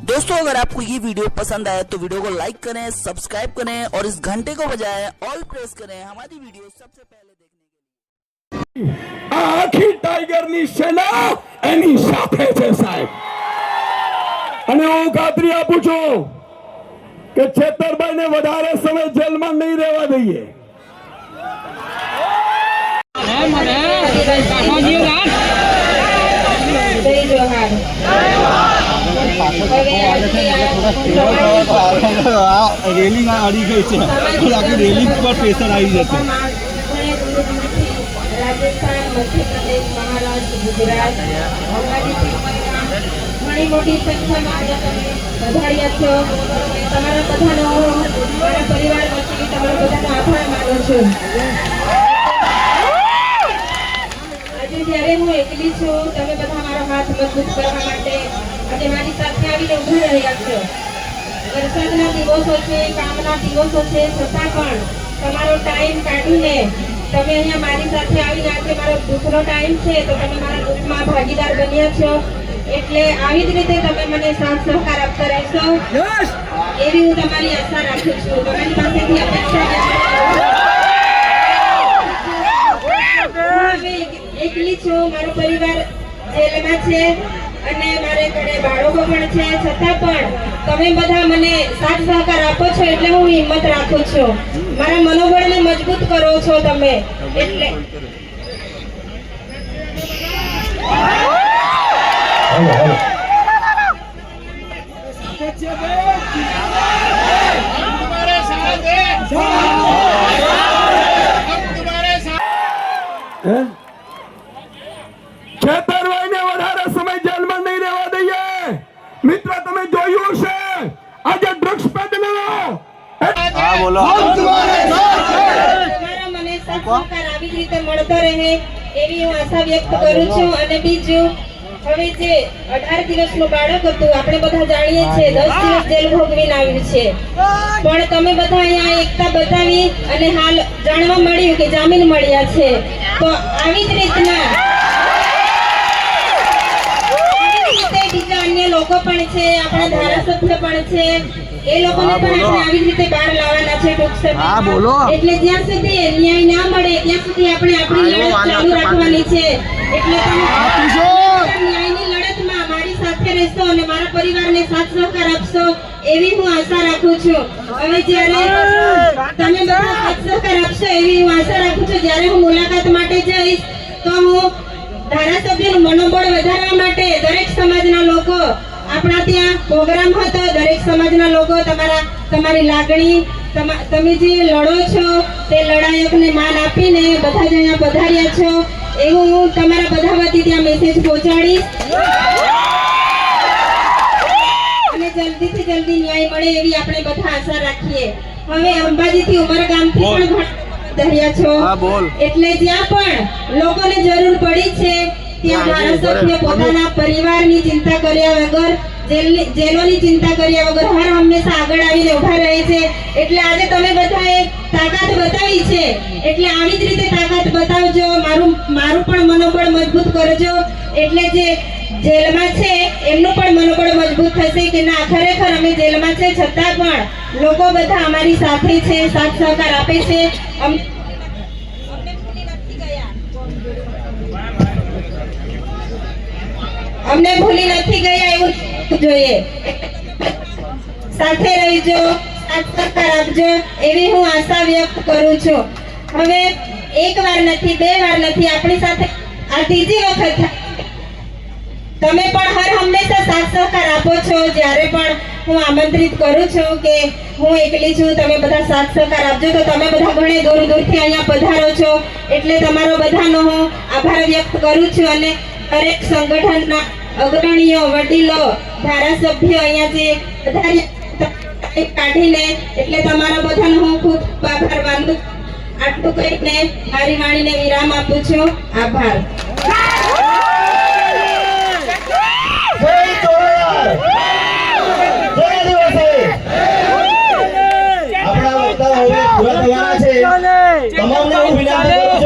दोस्तों अगर आपको ये वीडियो पसंद आए तो वीडियो को लाइक करें, सब्सक्राइब करें और इस घंटे को बजाएं ऑल प्रेस करें हमारी वीडियो सबसे पहले देखने के लिए। आखी टाइगर ની સેના એની સાથે છે સાહેબ, અને હું ખાતરી આપું છું કે છેતરભાઈ ને વધારે સમય જેલમાં નહીં રહેવા દઈએ। રેલિંગ અડી ગઈ છે, આખી રેલિંગ પર પ્રેશર આવી જશે। રાજસ્થાન, મધ્યપ્રદેશ, મહારાષ્ટ્ર, ગુજરાત, ઘણી મોટી સંખ્યામાં આજે તમે વધાર્યા છો। તમારા બધાનો મારા પરિવાર વતી તમારો બધાનો આભાર માનું છું। આજે જ્યારે હું એકલી છું, તમે બધા મારો હાથ મજબૂત કરવા માટે આજે મારી સાથે આવીને ઊભા રહ્યા છો। વરસાદના દિવસો છે, કામના દિવસો છે, છતાં પણ તમારો ટાઈમ કાઢીને તમે અહીંયા મારી સાથે આવીને આજે મારો દુઃખનો ટાઈમ છે તો તમે મારા દુઃખમાં ભાગીદાર બન્યા છો, એટલે આવી જ રીતે તમે મને સાથ સહકાર આપતા રહેશો એવી હું તમારી આશા રાખું છું। તમારી પાસેથી અપેક્ષા એકલી છું, મારો પરિવાર જેલમાં છે અને મારે ઘરે બાળકો પણ છે, છતાં પણ તમે બધા મને સાથ સહકાર આપો છો એટલે હું હિંમત રાખું છું। મારા મનોબળને મજબૂત કરો છો તમે, એટલે છેતરભાઈ ને વધારે સમય જેલમાં નહીં રહેવા દઈએ। મિત્ર તમે જોયું છે આજે ડ્રગ્સ પેડલરો તમારા મને સાથ સહકાર આવી જ રીતે મળતો રહે એવી હું આશા વ્યક્ત કરું છું। અને બીજું, હવે જે 18 દિવસનું બાળક હતું આપણે બધા જાણીએ છીએ 10 દિવસ જેલ ભોગવીને આવ્યું છે, પણ તમે બધા અહીંયા એકતા બતાવી અને હાલ જાણવા મળ્યું કે જામીન મળ્યા છે, તો આવી જ રીતના બીજા અન્ય લોકો પણ છે, આપણા ધારાસભ્ય પણ છે, એ લોકોને પણ આપણે આવી રીતે બહાર લાવવાના છે ટૂંક સમયમાં। એટલે જ્યાં સુધી ન્યાય ના મળે ત્યાં સુધી આપણે આપણી લડત ચાલુ રાખવાની છે। એટલે તમે ન્યાયની લડતમાં મારી સાથે રહેશો અને મારા પરિવારને સાથ સહકાર આપશો એવી હું આશા રાખું છું। હવે જ્યારે તમે બધા સાથ સહકાર આપશો એવી હું આશા રાખું છું, જ્યારે હું મુલાકાત માટે જઈશ તો હું ધારાસભ્યનું મનોબળ વધારવા માટે દરેક સમાજના લોકો, આપણા ત્યાં પ્રોગ્રામ હતો, દરેક સમાજના લોકો તમારી લાગણી, તમે જે લડો છો તે લડાયકને માન આપીને બધા જ અહીંયા પધાર્યા છો એવું હું તમારા બધા વતી ત્યાં મેસેજ પહોંચાડીશ અને જલ્દીથી જલ્દી ન્યાય મળે એવી આપણે બધા આશા રાખીએ। હવે અંબાજીથી ઉમરગામથી પણ રહ્યા છો, એટલે જ્યાં પણ લોકોને જરૂર પડી છે ત્યાં ધારાસભ્ય પોતાના પરિવારની ચિંતા કર્યા વગર, જેલોની ચિંતા કર્યા વગર હર હંમેશા આગળ આવીને ઉભા રહે છે। એટલે આજે તમે બધાએ તાકાત બતાવી છે, એટલે આવી જ રીતે તાકાત બતાવજો, મારું પણ મનોબળ મજબૂત કરજો, એટલે જે જેલમાં છે એમનું પણ મનોબળ મજબૂત થશે કે ના ખરેખર અમે જેલમાં છે છતાં પણ લોકો બધા અમારી સાથે છે, સાથ સહકાર આપે છે, અમને ભૂલી નથી ગયા એવું જોઈએ। સાથે રહીજો, સાથ સહકાર આપજો એવી હું આશા વ્યક્ત કરું છું। હવે એક વાર નથી, બે વાર નથી, આપણી સાથે આ ત્રીજી વખત તમે પણ હર હંમેશા સાથ સહકાર આપો છો। જ્યારે પણ હું આમંત્રિત કરું છું કે હું એકલી છું, તમે બધા સાથ સહકાર આપજો, તો તમે બધા ઘણે દૂર દૂરથી અહીંયા પધારો છો, એટલે તમારો બધાનો હું આભાર વ્યક્ત કરું છું। અને દરેક સંગઠનના અગ્રણીઓ, વડીલો, ધારાસભ્ય અહીંયા જે પધાર્યા કાઢીને એટલે તમારા બધાનો હું ખૂબ આભાર માનું। આટલું કહીને મારી વાણીને વિરામ આપું છું। આભાર।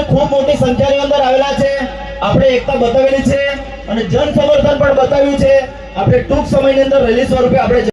ખૂબ મોટી સંખ્યાની અંદર આવેલા છે, આપણે એકતા બતાવેલી છે અને જન સમર્થન પણ બતાવ્યું છે। આપણે ટૂંક સમયની અંદર રેલી સ્વરૂપે આપણે